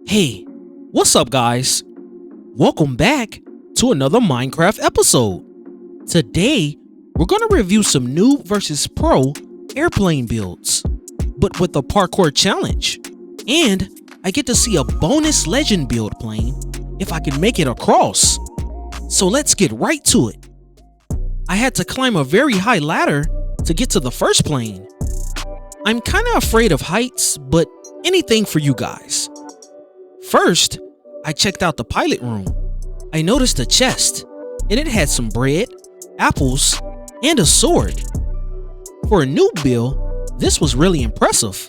Hey, what's up guys? Welcome back to another Minecraft episode. Today, we're going to review some noob versus pro airplane builds, but with a parkour challenge. And I get to see a bonus legend build plane if I can make it across. So let's get right to it. I had to climb a very high ladder to get to the first plane. I'm kind of afraid of heights, but anything for you guys. First, I checked out the pilot room. I noticed a chest, and it had some bread, apples, and a sword. For a noob build, this was really impressive.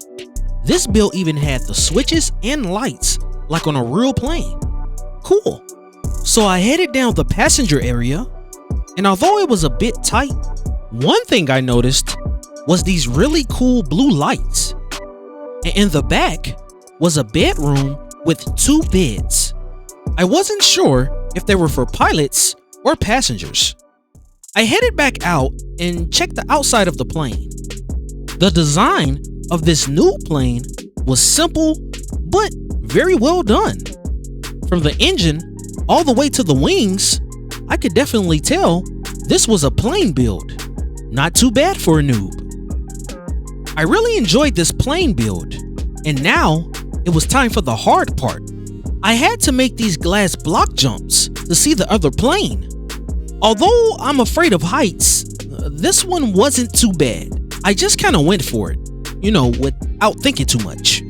This build even had the switches and lights like on a real plane. Cool. So I headed down the passenger area, and although it was a bit tight, one thing I noticed was these really cool blue lights. And in the back was a bedroom with 2 beds. I wasn't sure if they were for pilots or passengers. I headed back out and checked the outside of the plane. The design of this new plane was simple but very well done. From the engine all the way to the wings, I could definitely tell this was a plane build. Not too bad for a noob. I really enjoyed this plane build, and now it was time for the hard part. I had to make these glass block jumps to see the other plane. Although I'm afraid of heights, this one wasn't too bad. I just kind of went for it, without thinking too much.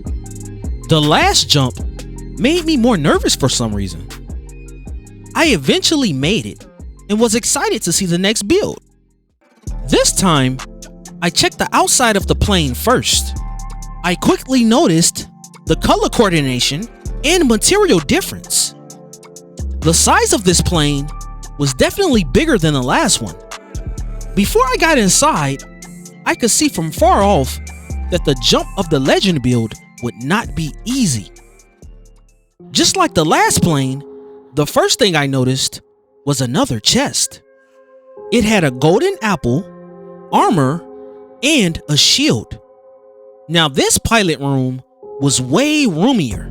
The last jump made me more nervous for some reason. I eventually made it and was excited to see the next build. This time, I checked the outside of the plane first. I quickly noticed the color coordination and material difference. The size of this plane was definitely bigger than the last one. Before I got inside, I could see from far off that the jump of the legend build would not be easy. Just like the last plane, the first thing I noticed was another chest. It had a golden apple, armor, and a shield. Now this pilot room was way roomier,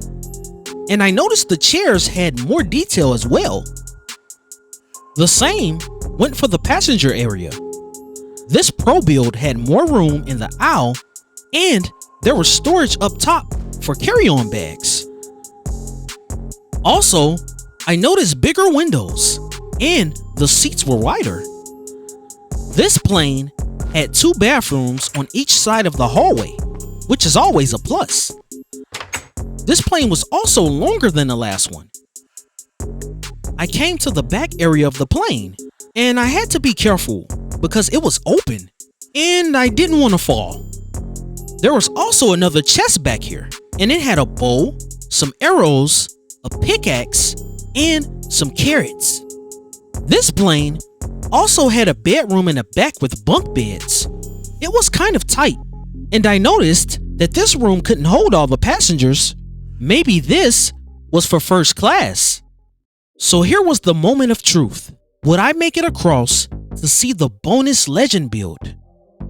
and I noticed the chairs had more detail as well. The same went for the passenger area. This pro build had more room in the aisle, and there was storage up top for carry-on bags. Also, I noticed bigger windows, and the seats were wider. This plane had 2 bathrooms on each side of the hallway, which is always a plus. This plane was also longer than the last one. I came to the back area of the plane, and I had to be careful because it was open and I didn't want to fall. There was also another chest back here, and it had a bow, some arrows, a pickaxe, and some carrots. This plane also had a bedroom in the back with bunk beds. It was kind of tight, and I noticed that this room couldn't hold all the passengers. Maybe this was for first class. So here was the moment of truth. Would I make it across to see the bonus legend build?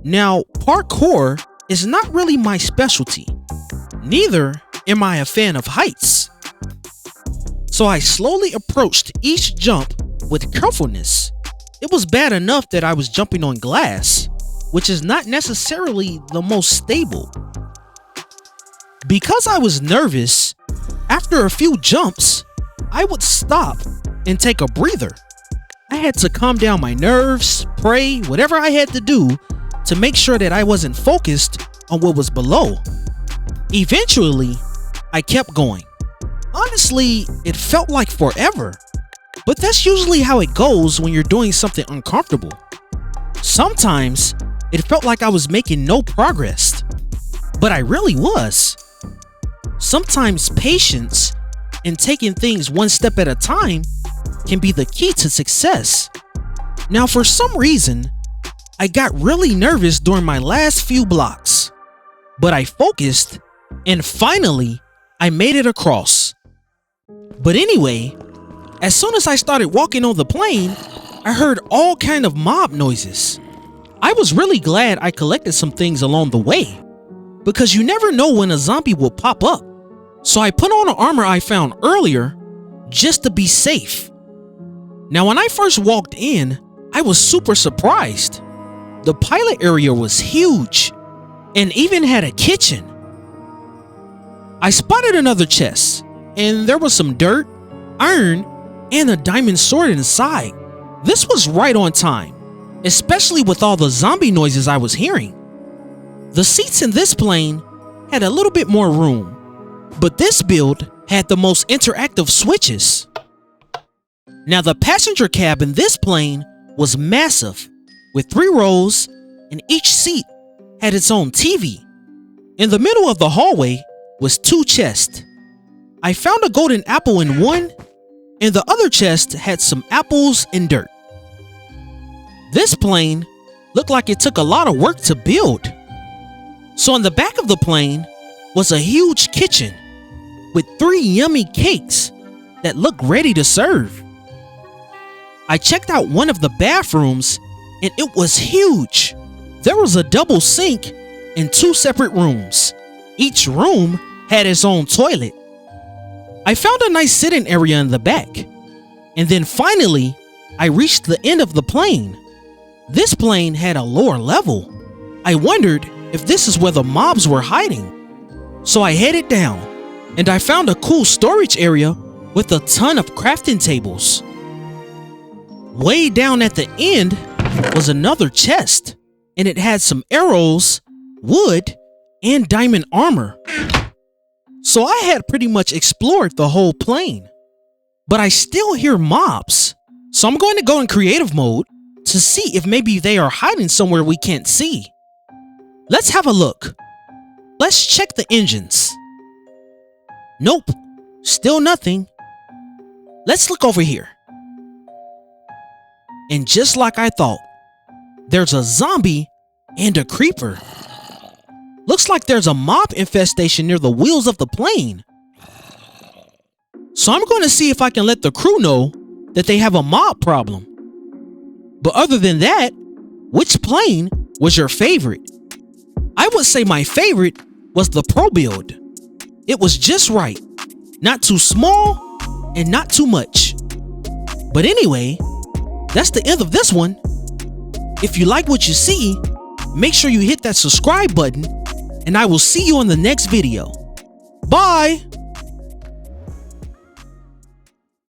Now, parkour is not really my specialty. Neither am I a fan of heights. So I slowly approached each jump with carefulness. It was bad enough that I was jumping on glass, which is not necessarily the most stable. Because I was nervous, after a few jumps, I would stop and take a breather. I had to calm down my nerves, pray, whatever I had to do to make sure that I wasn't focused on what was below. Eventually, I kept going. Honestly, it felt like forever, but that's usually how it goes when you're doing something uncomfortable. Sometimes, it felt like I was making no progress, but I really was. Sometimes patience and taking things one step at a time can be the key to success. Now, for some reason, I got really nervous during my last few blocks, but I focused, and finally, I made it across. But anyway, as soon as I started walking on the plane, I heard all kind of mob noises. I was really glad I collected some things along the way, because you never know when a zombie will pop up. So I put on the armor I found earlier just to be safe. Now when I first walked in, I was super surprised. The pilot area was huge and even had a kitchen. I spotted another chest and there was some dirt, iron, and a diamond sword inside. This was right on time, especially with all the zombie noises I was hearing. The seats in this plane had a little bit more room, but this build had the most interactive switches. Now the passenger cab in this plane was massive, with 3 rows, and each seat had its own TV. In the middle of the hallway was 2 chests. I found a golden apple in one, and the other chest had some apples and dirt. This plane looked like it took a lot of work to build. So on the back of the plane was a huge kitchen with 3 yummy cakes that looked ready to serve. I checked out one of the bathrooms and it was huge. There was a double sink and 2 separate rooms. Each room had its own toilet. I found a nice sitting area in the back. And then finally, I reached the end of the plane. This plane had a lower level. I wondered if this is where the mobs were hiding. So I headed down and I found a cool storage area with a ton of crafting tables. Way down at the end was another chest, and it had some arrows, wood, and diamond armor. So I had pretty much explored the whole plane. But I still hear mobs, so I'm going to go in creative mode to see if maybe they are hiding somewhere we can't see. Let's have a look. Let's check the engines. Nope, still nothing. Let's look over here. And just like I thought, there's a zombie and a creeper. Looks like there's a mob infestation near the wheels of the plane. So I'm going to see if I can let the crew know that they have a mob problem. But other than that, which plane was your favorite? I would say my favorite was the Pro build. It was just right, not too small and not too much. But anyway, that's the end of this one. If you like what you see, make sure you hit that subscribe button, and I will see you in the next video. Bye!